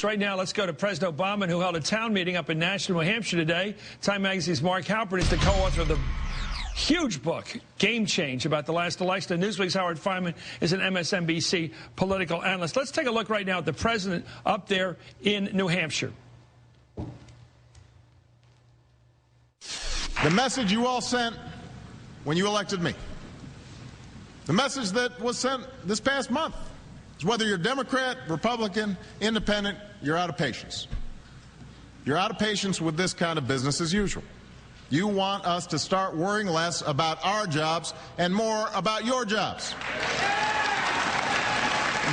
Right now, let's go to President Obama, who held a town meeting up in Nashville, New Hampshire today. Time Magazine's Mark Halpern is the co-author of the huge book, Game Change, about the last election. Newsweek's Howard Fineman is an MSNBC political analyst. Let's take a look right now at the president up there in New Hampshire. The message you all sent when you elected me, the message that was sent this past month, is whether you're Democrat, Republican, Independent, you're out of patience. You're out of patience with this kind of business as usual. You want us to start worrying less about our jobs and more about your jobs.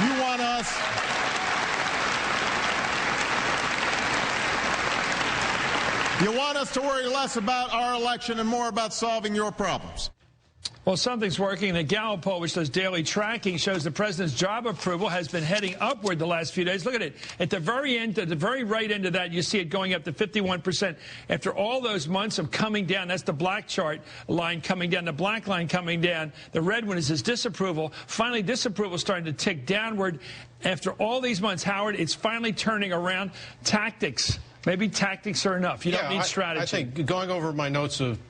You want us to worry less about our election and more about solving your problems. Well, something's working. The Gallup poll, which does daily tracking, shows the president's job approval has been heading upward the last few days. Look at it. At the very end, at the very right end of that, you see it going up to 51%. After all those months of coming down, that's the black chart line coming down, the black line coming down. The red one is his disapproval. Finally, disapproval is starting to tick downward. After all these months, Howard, it's finally turning around. Tactics. Maybe tactics are enough. You don't need strategy. I think going over my notes of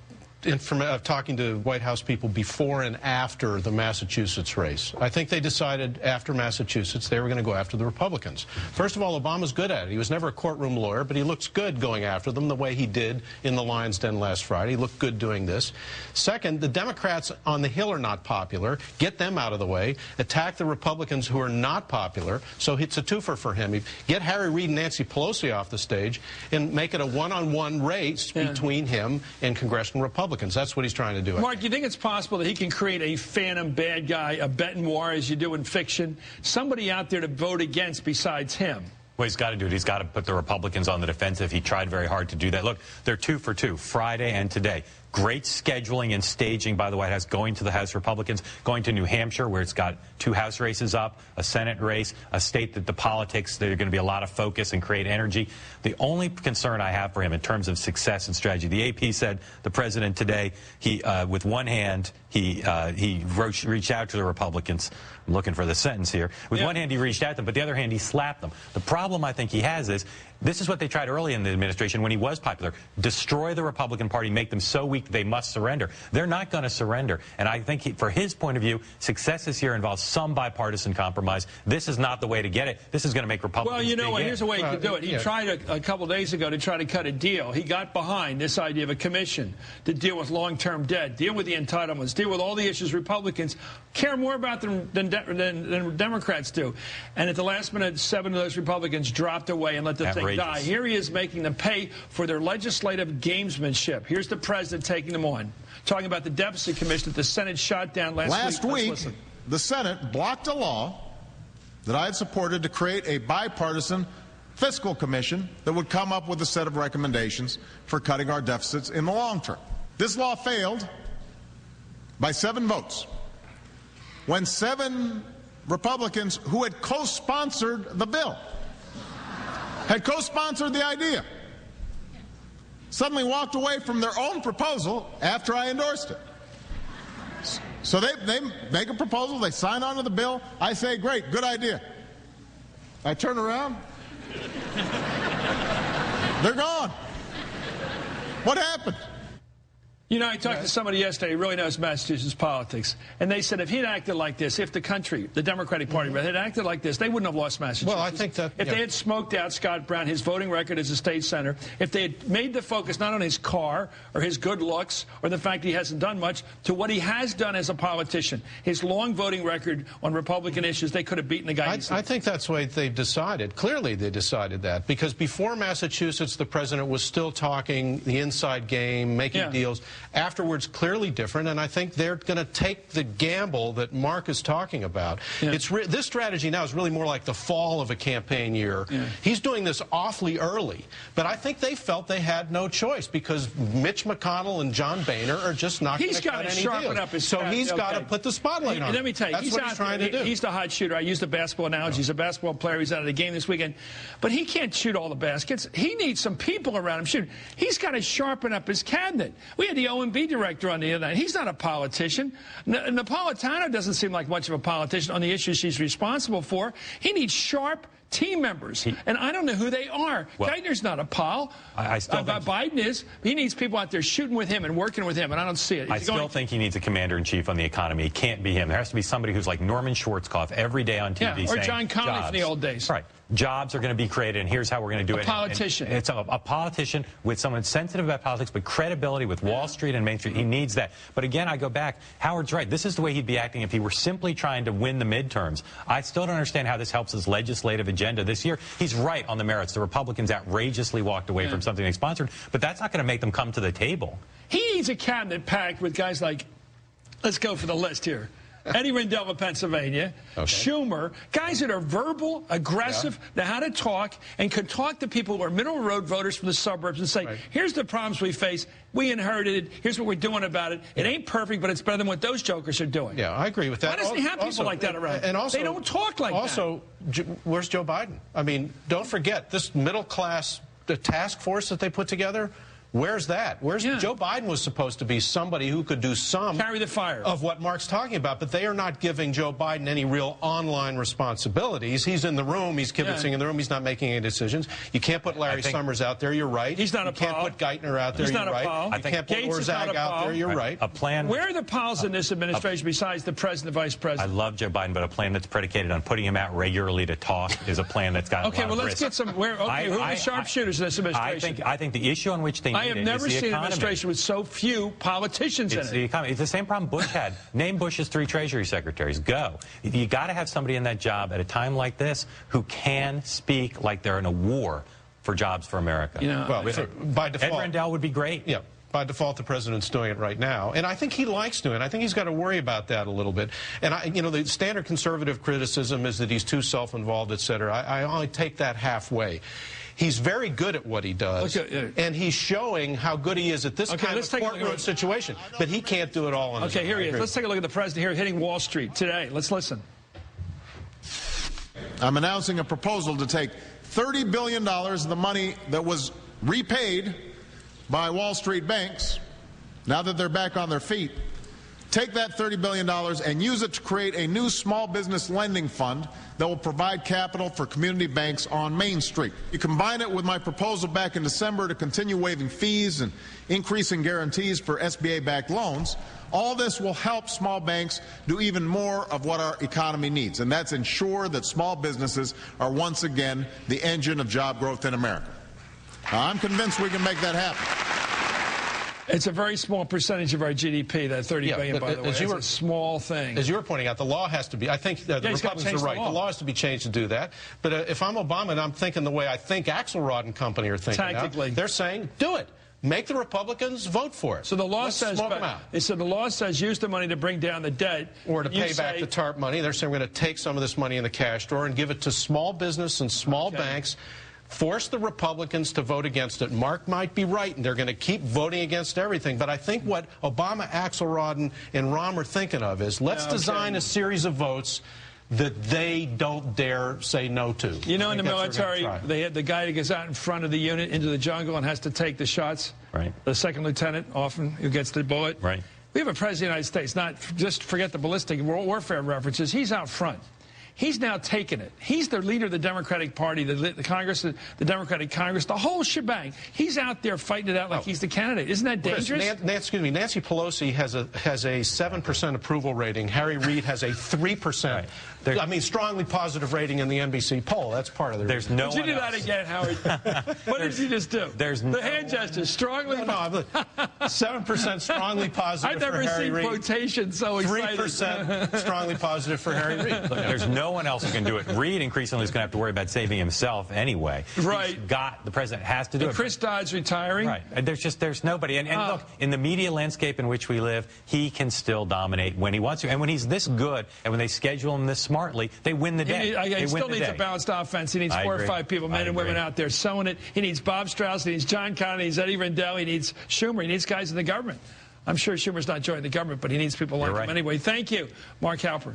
talking to White House people before and after the Massachusetts race, I think they decided after Massachusetts they were going to go after the Republicans. First of all, Obama's good at it. He was never a courtroom lawyer, but he looks good going after them the way he did in the Lion's Den last Friday. He looked good doing this. Second, the Democrats on the Hill are not popular. Get them out of the way. Attack the Republicans who are not popular. So it's a twofer for him. Get Harry Reid and Nancy Pelosi off the stage and make it a one-on-one race between him and congressional Republicans. That's what he's trying to do. Mark, do you think it's possible that he can create a phantom bad guy, a bet noir, as you do in fiction, somebody out there to vote against besides him? Well, he's got to do it. He's got to put the Republicans on the defensive. He tried very hard to do that. Look, they're 2 for 2, Friday and today. Great scheduling and staging by the White House, going to the House Republicans, going to New Hampshire, where it's got 2 House races up, a Senate race, a state that the politics, there's going to be a lot of focus and create energy. The only concern I have for him in terms of success and strategy, the AP said the president today, he with one hand, he reached out to the Republicans. I'm looking for the sentence here. With one hand, he reached at them, but the other hand, he slapped them. The problem I think he has is, this is what they tried early in the administration when he was popular. Destroy the Republican Party, make them so weak they must surrender. They're not going to surrender. And I think for his point of view, success this year involves some bipartisan compromise. This is not the way to get it. This is going to make Republicans Well, you know what? dig Here's a way he could do it. He tried a couple days ago to try to cut a deal. He got behind this idea of a commission to deal with long-term debt, deal with the entitlements, deal with all the issues Republicans care more about than Democrats do. And at the last minute, 7 of those Republicans dropped away and let the thing die. Here he is making them pay for their legislative gamesmanship. Here's the president taking them on, talking about the deficit commission that the Senate shot down last week. The Senate blocked a law that I had supported to create a bipartisan fiscal commission that would come up with a set of recommendations for cutting our deficits in the long term. This law failed by 7 votes. When 7 Republicans who had co-sponsored the bill, had co-sponsored the idea, suddenly walked away from their own proposal after I endorsed it. So they make a proposal, they sign on to the bill, I say, great, good idea. I turn around, they're gone. What happened? You know, I talked to somebody yesterday who really knows Massachusetts politics, and they said if he'd acted like this, if the country, the Democratic Party, had acted like this, they wouldn't have lost Massachusetts. Well, I think that... If they had smoked out Scott Brown, his voting record as a state senator, if they had made the focus not on his car or his good looks or the fact he hasn't done much, to what he has done as a politician, his long voting record on Republican issues, they could have beaten the guy. I think that's the way they decided. Clearly they decided that, because before Massachusetts, the president was still talking the inside game, making deals. Afterwards, clearly different, and I think they're going to take the gamble that Mark is talking about. This strategy now is really more like the fall of a campaign year. He's doing this awfully early, but I think they felt they had no choice because Mitch McConnell and John Boehner are just not going to cut any deals. So he's got to put the spotlight on him. Let me tell you, that's what he's trying to do. He's the hot shooter. I used the basketball analogy. He's a basketball player. He's out of the game this weekend, but he can't shoot all the baskets. He needs some people around him shooting. He's got to sharpen up his cabinet. We had the the OMB director on the other night. He's not a politician. Napolitano doesn't seem like much of a politician on the issues she's responsible for. He needs sharp team members, and I don't know who they are. Well, Geithner's not a pal. I still think Biden is. He needs people out there shooting with him and working with him, and I don't see it. I still think he needs a commander-in-chief on the economy. It can't be him. There has to be somebody who's like Norman Schwarzkopf every day on TV or saying, John Connolly jobs. from the old days. Right. Jobs are going to be created, and here's how we're going to do it. A politician. And it's a politician with someone sensitive about politics, but credibility with Wall Street and Main Street. He needs that. But again, I go back. Howard's right. This is the way he'd be acting if he were simply trying to win the midterms. I still don't understand how this helps his legislative agenda this year. He's right on the merits. The Republicans outrageously walked away from something they sponsored, but that's not going to make them come to the table. He needs a cabinet packed with guys like, let's go for the list here. Eddie Rendell of Pennsylvania, Schumer, guys that are verbal, aggressive, know how to talk, and could talk to people who are middle road voters from the suburbs and say, here's the problems we face, we inherited it, here's what we're doing about it. It ain't perfect, but it's better than what those jokers are doing. Yeah, I agree with that. Why doesn't he have people like that around? And also, they don't talk like that. Also, where's Joe Biden? I mean, don't forget, this middle-class task force that they put together, where's that? Joe Biden was supposed to be somebody who could do some carry the fire of what Mark's talking about, but they are not giving Joe Biden any real online responsibilities. He's in the room, he's kibitzing in the room, he's not making any decisions. You can't put Larry Summers out there, you're right. He's not you a pal. can't put Geithner out there, he's not you're a right. pal. You can't put Orzag out there, you're right. A plan. Where are the pals in this administration besides the president, the vice president? I love Joe Biden, but a plan that's predicated on putting him out regularly to talk is a plan that's got a lot of risk. Get some. Who are the sharpshooters in this administration? I think the issue on which they need I have never seen an administration with so few politicians in it. The economy. It's the same problem Bush had. Name Bush's 3 Treasury secretaries. Go. You got to have somebody in that job at a time like this who can speak like they're in a war for jobs for America. You know, well, by default, Ed Rendell would be great. Yeah. By default, the president's doing it right now. And I think he likes doing it. I think he's got to worry about that a little bit. And, the standard conservative criticism is that he's too self-involved, et cetera. I only take that halfway. He's very good at what he does, and he's showing how good he is at this kind of courtroom situation. But he can't do it all on his own. Here he is. Let's take a look at the president here hitting Wall Street today. Let's listen. I'm announcing a proposal to take $30 billion of the money that was repaid by Wall Street banks, now that they're back on their feet, take that $30 billion and use it to create a new small business lending fund that will provide capital for community banks on Main Street. You combine it with my proposal back in December to continue waiving fees and increasing guarantees for SBA-backed loans. All this will help small banks do even more of what our economy needs, and that's ensure that small businesses are once again the engine of job growth in America. I'm convinced we can make that happen. It's a very small percentage of our GDP, that $30 billion, by the way. It's a small thing. As you were pointing out, the law has to be, I think the Republicans are right. The law has to be changed to do that. But if I'm Obama and I'm thinking the way I think Axelrod and company are thinking now, they're saying, do it. Make the Republicans vote for it. So the law says, the law says use the money to bring down the debt. Or to pay back the TARP money. They're saying we're going to take some of this money in the cash drawer and give it to small business and small banks. Force the Republicans to vote against it. Mark might be right, and they're going to keep voting against everything. But I think what Obama, Axelrod, and Rahm are thinking of is let's design a series of votes that they don't dare say no to. You know, in the military, they had the guy that gets out in front of the unit into the jungle and has to take the shots. Right. The second lieutenant, often, who gets the bullet. Right. We have a president of the United States, not just forget the ballistic warfare references. He's out front. He's now taken it. He's the leader of the Democratic Party, the Congress, the Democratic Congress, the whole shebang. He's out there fighting it out like he's the candidate. Isn't that dangerous? Nancy Pelosi has a 7% approval rating. Harry Reid has a 3%. I mean, strongly positive rating in the NBC poll. That's part of the reason. There's no Did you do that again, Howard? What did you just do? The hand gesture, strongly positive. 7% strongly positive for Harry Reid. I've never seen quotations so exciting. 3% strongly positive for Harry Reid. Look, there's no one else who can do it. Reid increasingly is going to have to worry about saving himself anyway. Right. The president has to do it. Chris Dodd's retiring. Right. There's nobody. And look, in the media landscape in which we live, he can still dominate when he wants to. And when he's this good, and when they schedule him this smartly, they win the day. He still needs a balanced offense. He needs 4 or 5 people, men and women out there sewing it. He needs Bob Strauss. He needs John Connolly. He needs Eddie Rendell. He needs Schumer. He needs guys in the government. I'm sure Schumer's not joining the government, but he needs people like him anyway. Thank you, Mark Halpern.